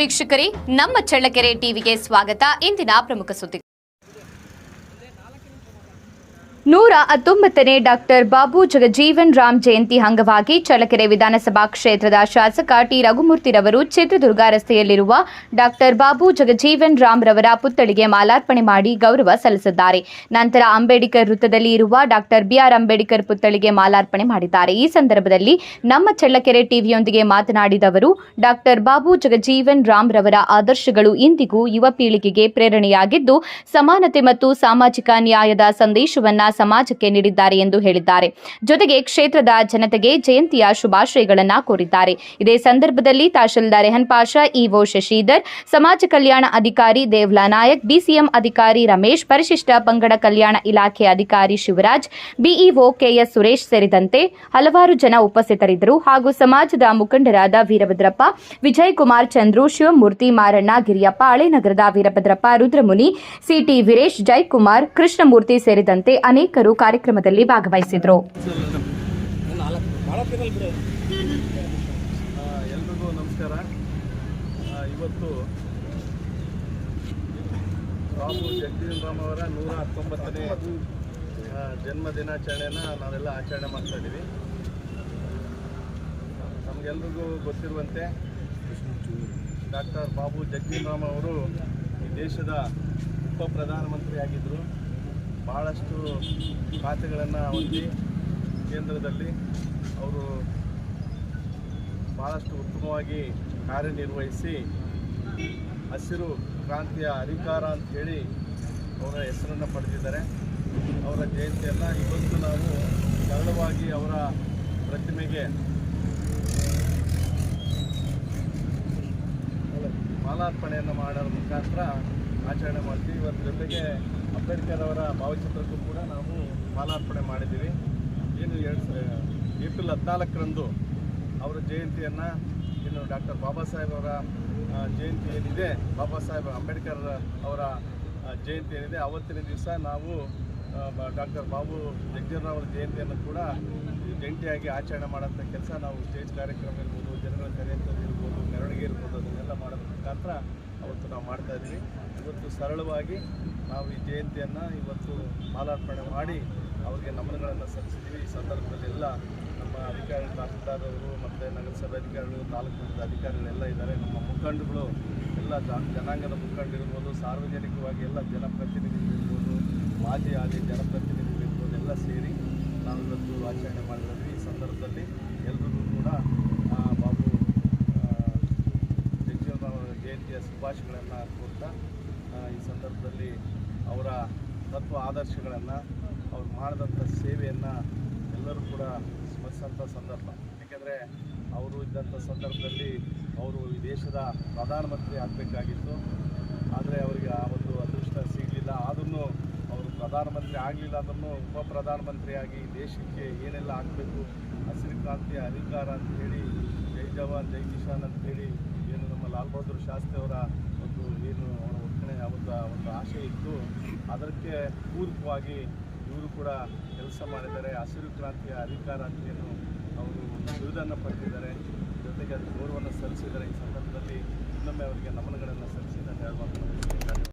ವೀಕ್ಷಕರೇ, ನಮ್ಮ ಚಳ್ಳಕೆರೆ ಟಿವಿಗೆ ಸ್ವಾಗತ. ಇಂದಿನ ಪ್ರಮುಖ ಸುದ್ದಿ. 119ನೇ ಡಾಕ್ಟರ್ ಬಾಬು ಜಗಜೀವನ್ ರಾಮ್ ಜಯಂತಿ ಅಂಗವಾಗಿ ಚಳ್ಳಕೆರೆ ವಿಧಾನಸಭಾ ಕ್ಷೇತ್ರದ ಶಾಸಕ ಟಿ ರಘುಮೂರ್ತಿರವರು ಚಿತ್ರದುರ್ಗ ರಸ್ತೆಯಲ್ಲಿರುವ ಡಾಕ್ಟರ್ ಬಾಬು ಜಗಜೀವನ್ ರಾಮ್ ರವರ ಪುತ್ಥಳಿಗೆ ಮಾಲಾರ್ಪಣೆ ಮಾಡಿ ಗೌರವ ಸಲ್ಲಿಸಿದ್ದಾರೆ. ನಂತರ ಅಂಬೇಡ್ಕರ್ ವೃತ್ತದಲ್ಲಿ ಇರುವ ಡಾಕ್ಟರ್ ಬಿಆರ್ ಅಂಬೇಡ್ಕರ್ ಪುತ್ಥಳಿಗೆ ಮಾಲಾರ್ಪಣೆ ಮಾಡಿದ್ದಾರೆ. ಈ ಸಂದರ್ಭದಲ್ಲಿ ನಮ್ಮ ಚಳ್ಳಕೆರೆ ಟಿವಿಯೊಂದಿಗೆ ಮಾತನಾಡಿದ ಅವರು, ಡಾಕ್ಟರ್ ಬಾಬು ಜಗಜೀವನ್ ರಾಮ್ ರವರ ಆದರ್ಶಗಳು ಇಂದಿಗೂ ಯುವ ಪೀಳಿಗೆಗೆ ಪ್ರೇರಣೆಯಾಗಿದ್ದು, ಸಮಾನತೆ ಮತ್ತು ಸಾಮಾಜಿಕ ನ್ಯಾಯದ ಸಂದೇಶವನ್ನ ಸಮಾಜಕ್ಕೆ ನೀಡಿದ್ದಾರೆ ಎಂದು ಹೇಳಿದ್ದಾರೆ. ಜೊತೆಗೆ ಕ್ಷೇತ್ರದ ಜನತೆಗೆ ಜಯಂತಿಯ ಶುಭಾಶಯಗಳನ್ನು ಕೋರಿದ್ದಾರೆ. ಇದೇ ಸಂದರ್ಭದಲ್ಲಿ ತಹಶೀಲ್ದಾರ್ ರೆಹನ್ ಪಾಷಾ, ಇಒ ಶಶಿಧರ್, ಸಮಾಜ ಕಲ್ಯಾಣ ಅಧಿಕಾರಿ ದೇವ್ಲಾ ನಾಯಕ್, ಬಿಸಿಎಂ ಅಧಿಕಾರಿ ರಮೇಶ್, ಪರಿಶಿಷ್ಟ ಪಂಗಡ ಕಲ್ಯಾಣ ಇಲಾಖೆ ಅಧಿಕಾರಿ ಶಿವರಾಜ್, ಬಿಇಒ ಕೆಎಸ್ ಸುರೇಶ್ ಸೇರಿದಂತೆ ಹಲವಾರು ಜನ ಉಪಸ್ಥಿತರಿದ್ದರು. ಹಾಗೂ ಸಮಾಜದ ಮುಖಂಡರಾದ ವೀರಭದ್ರಪ್ಪ, ವಿಜಯ್ ಕುಮಾರ್, ಚಂದ್ರು, ಶಿವಮೂರ್ತಿ, ಮಾರಣ್ಣ, ಗಿರಿಯಪ್ಪ, ಹಳೇನಗರದ ವೀರಭದ್ರಪ್ಪ, ರುದ್ರಮುನಿ, ಸಿಟಿ ವೀರೇಶ್, ಜಯಕುಮಾರ್, ಕೃಷ್ಣಮೂರ್ತಿ ಸೇರಿದಂತೆ ಅನೇಕರು ಕಾರ್ಯಕ್ರಮದಲ್ಲಿ ಭಾಗವಹಿಸಿದರು. ಎಲ್ರಿಗೂ ನಮಸ್ಕಾರ. ಇವತ್ತು ಬಾಬು ಜಗಜೀವನ್ ರಾಮ್ ಅವರ 119ನೇ ಜನ್ಮ ದಿನಾಚರಣೆಯನ್ನು ನಾವೆಲ್ಲ ಆಚರಣೆ ಮಾಡ್ತಾ ಇದ್ದೀವಿ. ನಮಗೆಲ್ರಿಗೂ ಗೊತ್ತಿರುವಂತೆ ಡಾಕ್ಟರ್ ಬಾಬು ಜಗಜೀವನ್ ರಾಮ್ ಅವರು ಈ ದೇಶದ ಉಪ ಪ್ರಧಾನಮಂತ್ರಿ ಆಗಿದ್ದರು. ಭಾಳಷ್ಟು ಖಾತೆಗಳನ್ನು ಹೊಂದಿ ಕೇಂದ್ರದಲ್ಲಿ ಅವರು ಭಾಳಷ್ಟು ಉತ್ತಮವಾಗಿ ಕಾರ್ಯನಿರ್ವಹಿಸಿ ಹಸಿರು ಕ್ರಾಂತಿಯ ಹರಿಕಾರ ಅಂಥೇಳಿ ಅವರ ಹೆಸರನ್ನು ಪಡೆದಿದ್ದಾರೆ. ಅವರ ಜಯಂತಿಯನ್ನು ಇವತ್ತು ನಾವು ಸರಳವಾಗಿ ಅವರ ಪ್ರತಿಮೆಗೆ ಮಾಲಾರ್ಪಣೆಯನ್ನು ಮಾಡೋದ್ರ ಮುಖಾಂತರ ಆಚರಣೆ ಮಾಡ್ತೀವಿ. ಇವತ್ತು ಜೊತೆಗೆ ಅಂಬೇಡ್ಕರ್ ಅವರ ಭಾವಚಿತ್ರಕ್ಕೂ ಕೂಡ ನಾವು ಮಾಲಾರ್ಪಣೆ ಮಾಡಿದ್ದೀವಿ. ಏನು ಏಪ್ರಿಲ್ 14ರಂದು ಅವರ ಜಯಂತಿಯನ್ನು, ಇನ್ನು ಡಾಕ್ಟರ್ ಬಾಬಾ ಸಾಹೇಬ್ ಅವರ ಜಯಂತಿ ಏನಿದೆ, ಬಾಬಾ ಸಾಹೇಬ್ ಅಂಬೇಡ್ಕರ್ ಅವರ ಜಯಂತಿ ಏನಿದೆ, ಅವತ್ತಿನ ದಿವಸ ನಾವು ಡಾಕ್ಟರ್ ಬಾಬು ಜಗಜೀವನ್ ರಾಮ್ ಅವರ ಜಯಂತಿಯನ್ನು ಕೂಡ ಜಂಟಿಯಾಗಿ ಆಚರಣೆ ಮಾಡೋಂಥ ಕೆಲಸ ನಾವು ಸ್ಟೇಜ್ ಕಾರ್ಯಕ್ರಮ ಇರ್ಬೋದು, ಜನಗಳ ಕರೆಯುವಂಥದ್ದು ಇರ್ಬೋದು, ಮೆರವಣಿಗೆ ಇರ್ಬೋದು, ಅದನ್ನೆಲ್ಲ ಮಾಡೋದ್ರ ಮುಖಾಂತರ ಅವತ್ತು ನಾವು ಮಾಡ್ತಾಯಿದ್ದೀವಿ. ಇವತ್ತು ಸರಳವಾಗಿ ನಾವು ಈ ಜಯಂತಿಯನ್ನು ಇವತ್ತು ಮಾಲಾರ್ಪಣೆ ಮಾಡಿ ಅವರಿಗೆ ನಮನಗಳನ್ನು ಸಲ್ಲಿಸಿದ್ದೀವಿ. ಈ ಸಂದರ್ಭದಲ್ಲಿ ಎಲ್ಲ ನಮ್ಮ ಅಧಿಕಾರಿ ತಹಸೀಲ್ದಾರವರು ಮತ್ತು ನಗರಸಭೆ ಅಧಿಕಾರಿಗಳು, ತಾಲೂಕು ಮಟ್ಟದ ಅಧಿಕಾರಿಗಳೆಲ್ಲ ಇದ್ದಾರೆ. ನಮ್ಮ ಮುಖಂಡರುಗಳು ಎಲ್ಲ ಜನಾಂಗದ ಮುಖಂಡರಿರ್ಬೋದು, ಸಾರ್ವಜನಿಕವಾಗಿ ಎಲ್ಲ ಜನಪ್ರತಿನಿಧಿಗಳಿರ್ಬೋದು, ಮಾಜಿ ಹಾಲಿ ಜನಪ್ರತಿನಿಧಿಗಳಿರ್ಬೋದು, ಎಲ್ಲ ಸೇರಿ ನಾವು ಇವತ್ತು ಆಚರಣೆ ಮಾಡಿದ್ವಿ. ಈ ಸಂದರ್ಭದಲ್ಲಿ ಎಲ್ಲರಿಗೂ ಕೂಡ ಬಾಬು ಜಗಜೀವನ್ ರಾಮ್ ಅವರ ಜಯಂತಿಯ ಶುಭಾಶಯಗಳನ್ನು ಕೊಡ್ತಾ, ಈ ಸಂದರ್ಭದಲ್ಲಿ ಅವರ ತತ್ವ ಆದರ್ಶಗಳನ್ನು, ಅವ್ರು ಮಾಡಿದಂಥ ಸೇವೆಯನ್ನು ಎಲ್ಲರೂ ಕೂಡ ಸ್ಮರಿಸೋಂಥ ಸಂದರ್ಭ. ಏಕೆಂದರೆ ಅವರು ಇದ್ದಂಥ ಸಂದರ್ಭದಲ್ಲಿ ಅವರು ಈ ದೇಶದ ಪ್ರಧಾನಮಂತ್ರಿ ಆಗಬೇಕಾಗಿತ್ತು. ಆದರೆ ಅವರಿಗೆ ಆ ಒಂದು ಅದೃಷ್ಟ ಸಿಗಲಿಲ್ಲ. ಆದ್ರೂ ಅವರು ಪ್ರಧಾನಮಂತ್ರಿ ಆಗಲಿಲ್ಲ ಅಂದ್ರೂ ಉಪ ಪ್ರಧಾನಮಂತ್ರಿಯಾಗಿ ದೇಶಕ್ಕೆ ಏನೆಲ್ಲ ಆಗಬೇಕು, ಹಸಿರು ಕ್ರಾಂತಿಯ ಅಧಿಕಾರ ಅಂಥೇಳಿ, ಜೈ ಜವಾನ್ ಜೈ ಕಿಸಾನ್ ಅಂಥೇಳಿ ಏನು ನಮ್ಮ ಲಾಲ್ ಬಹದ್ದೂರ್ ಶಾಸ್ತ್ರಿ ಅವರ ಒಂದು ಏನು ಅವರ ಒಕ್ಕಣೆ ಒಂದು ಆಶೆ ಇತ್ತು, ಅದಕ್ಕೆ ಪೂರಕವಾಗಿ ಇವರು ಕೂಡ ಕೆಲಸ ಮಾಡಿದ್ದಾರೆ. ಹಸಿರು ಕ್ರಾಂತಿಯ ಅಧಿಕಾರ ಅಂತೇನು ಅವರು ಬಿರುದನ್ನು ಪಡೆದಿದ್ದಾರೆ. ಜೊತೆಗೆ ಅದು ಗೌರವವನ್ನು ಸಲ್ಲಿಸಿದ್ದಾರೆ. ಈ ಸಂದರ್ಭದಲ್ಲಿ ಇನ್ನೊಮ್ಮೆ ಅವರಿಗೆ ನಮನಗಳನ್ನು ಸಲ್ಲಿಸಿದ್ದಾರೆ ಹೇಳುವಂಥ